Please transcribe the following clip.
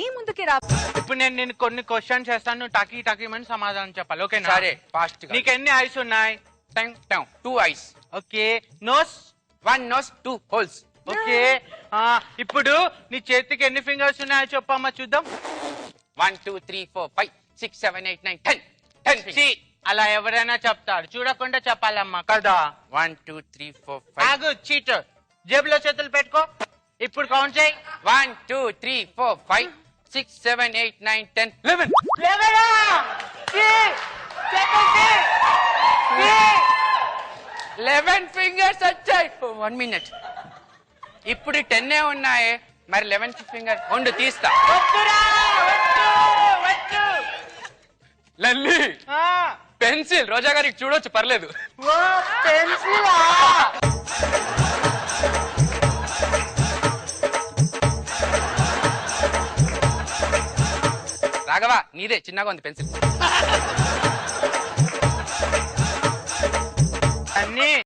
నీ ముందుకి రా. ఇప్పుడు నేను కొన్ని క్వశ్చన్ చేస్తాను, టాకీ టాకీ మని సమాధానం చెప్పాలి. ఓకేనా? సరే ఫాస్ట్. నీకు ఎన్ని ఐస్ ఉన్నాయి? 2 eyes. Okay. Nose? 1 nose 2 holes. Okay. ఇప్పుడు నీ చేతికి ఎన్ని ఫింగర్స్ ఉన్నాయో చెప్పమ్మా చూద్దాం. 1 2 3 4 5 6 7 8 9 10 fingers. అలా ఎవరైనా చెప్తారు, చూడకుండా చెప్పాలమ్మా కదా. 1 2 3 4 5. ఆగు చీటర్, జేబులో చేతులు పెట్టుకో. ఇప్పుడు కౌంట్ చేయి. 1 2 3 4 5 6 7 8 9 10 11. 11 ఫింగర్స్ వచ్చాయి. 1 minute. ఇప్పుడు 10 ఉన్నాయి, మరి 11th ఫింగర్ ఉండు తీస్తా. లల్లి పెన్సిల్ రోజా గారికి చూడొచ్చు, పర్లేదు. రాఘవ నీదే చిన్నగా ఉంది పెన్సిల్.